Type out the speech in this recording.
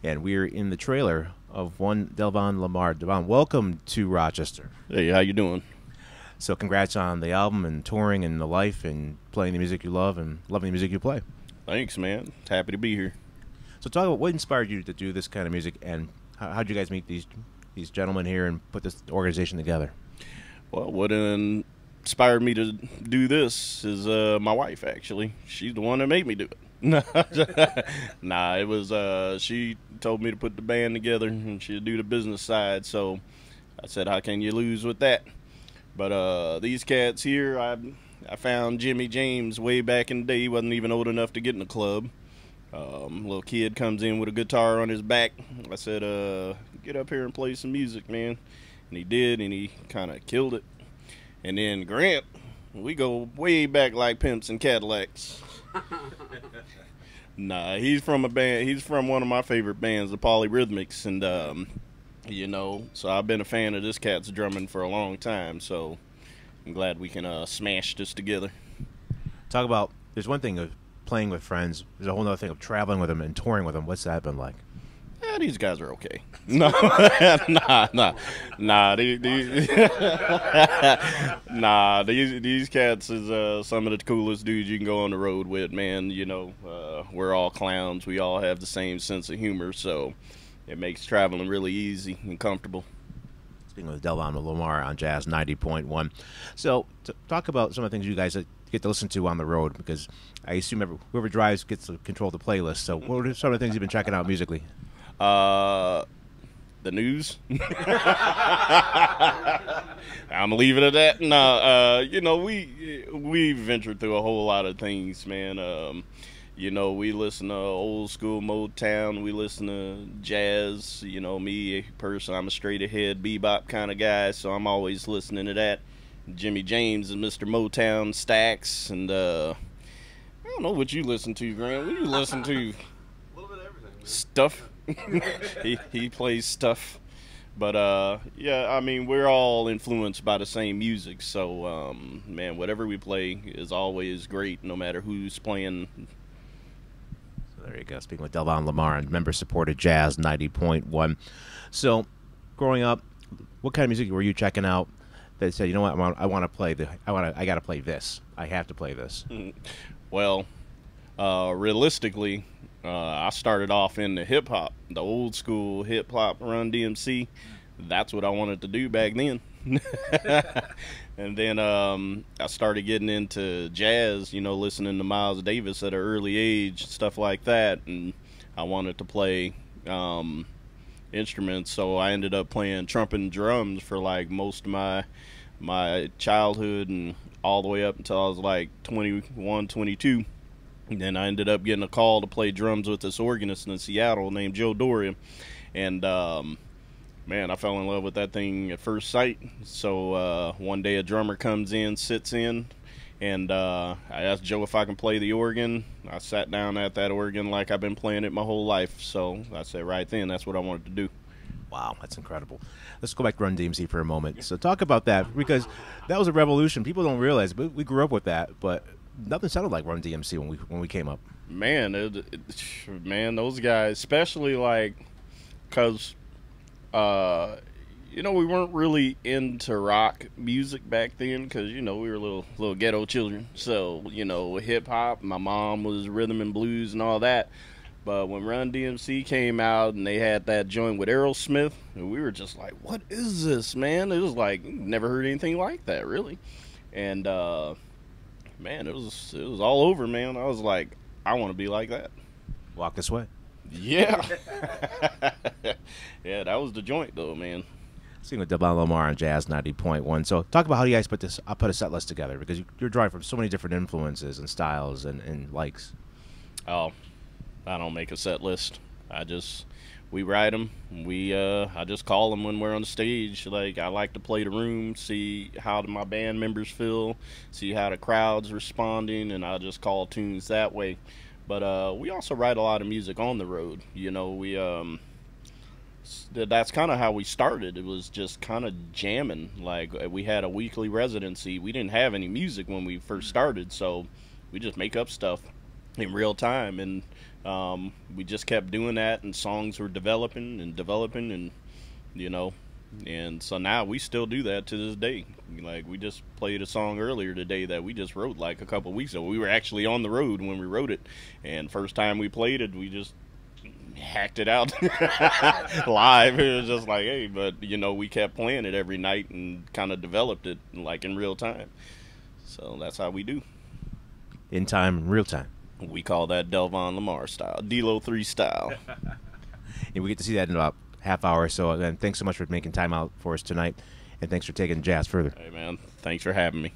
and we're in the trailer of one Delvon Lamarr. Delvon, welcome to Rochester. Hey, how you doing? So congrats on the album and touring and the life and playing the music you love and loving the music you play. Thanks, man. Happy to be here. So talk about what inspired you to do this kind of music, and how'd you guys meet these gentlemen here and put this organization together? Well, what inspired me to do this is my wife, actually. She's the one that made me do it. Nah, it was she told me to put the band together and she'd do the business side, so I said, how can you lose with that? But these cats here, I found Jimmy James way back in the day. He wasn't even old enough to get in the club. Little kid comes in with a guitar on his back. I said, get up here and play some music, man. And he did, and he kind of killed it. And then Grant, we go way back like pimps and Cadillacs. Nah, he's from a band. He's from one of my favorite bands, the Polyrhythmics, and you know, so I've been a fan of this cat's drumming for a long time. So I'm glad we can smash this together. Talk about. There's one thing of playing with friends. There's a whole other thing of traveling with them and touring with them. What's that been like? Yeah, these guys are okay. No, nah. These cats is some of the coolest dudes you can go on the road with, man. You know, we're all clowns. We all have the same sense of humor, so it makes traveling really easy and comfortable. Speaking with Delvon Lamarr on Jazz 90.1. So talk about some of the things you guys get to listen to on the road, because I assume whoever drives gets to control the playlist. So what are some of the things you've been checking out musically? The news. I'm gonna leave it at that. No, you know, we ventured through a whole lot of things, man. You know, we listen to old school Motown. We listen to jazz. You know, me personally, I'm a straight ahead bebop kind of guy, so I'm always listening to that. Jimmy James and Mr. Motown Stax, and I don't know what you listen to, Grant. What do you listen to? A little bit of everything, man. Stuff. he plays stuff, but yeah, I mean, we're all influenced by the same music, so man, whatever we play is always great, no matter who's playing. So there you go. Speaking with Delvon Lamarr on member-supported Jazz 90.1. So, growing up, what kind of music were you checking out that said, you know what, I want to play I got to play this. I have to play this. Well, realistically, I started off in the hip hop, the old school hip hop, Run DMC. That's what I wanted to do back then. And then I started getting into jazz, you know, listening to Miles Davis at an early age, stuff like that. And I wanted to play instruments, so I ended up playing trumpet and drums for like most of my childhood and all the way up until I was like 21, 22. And then I ended up getting a call to play drums with this organist in Seattle named Joe Doria. And, man, I fell in love with that thing at first sight. So one day a drummer comes in, sits in, and I asked Joe if I can play the organ. I sat down at that organ like I've been playing it my whole life. So I said right then, that's what I wanted to do. Wow, that's incredible. Let's go back to Run DMC for a moment. So talk about that, because that was a revolution. People don't realize, but we grew up with that, but nothing sounded like Run DMC when we came up. Man, man, those guys, especially like, cause, you know, we weren't really into rock music back then, cause you know we were little ghetto children. So you know, hip hop. My mom was rhythm and blues and all that. But when Run DMC came out and they had that joint with Aerosmith, we were just like, "What is this, man?" It was like never heard anything like that, really, and man, it was all over, man. I was like, I want to be like that. Walk this way. Yeah. Yeah, that was the joint, though, man. Speaking with Delvon Lamarr on Jazz 90.1. So talk about how you guys put a set list together, because you're drawing from so many different influences and styles and likes. Oh, I don't make a set list. We write them. I just call them when we're on the stage. Like, I like to play the room, see how my band members feel, see how the crowd's responding, and I just call tunes that way. But we also write a lot of music on the road. You know, that's kind of how we started. It was just kind of jamming. Like, we had a weekly residency. We didn't have any music when we first started, so we just make up stuff. in real time, and we just kept doing that, and songs were developing and developing, and you know, and so now we still do that to this day. Like, we just played a song earlier today that we just wrote like a couple weeks ago. We were actually on the road when we wrote it, and first time we played it, we just hacked it out live. It was just like, hey, but you know, we kept playing it every night and kind of developed it like in real time. So that's how we do. In time, real time. We call that Delvon Lamarr style, D-Lo 3 style. And we get to see that in about half hour or so. And thanks so much for making time out for us tonight. And thanks for taking jazz further. Hey, man, thanks for having me.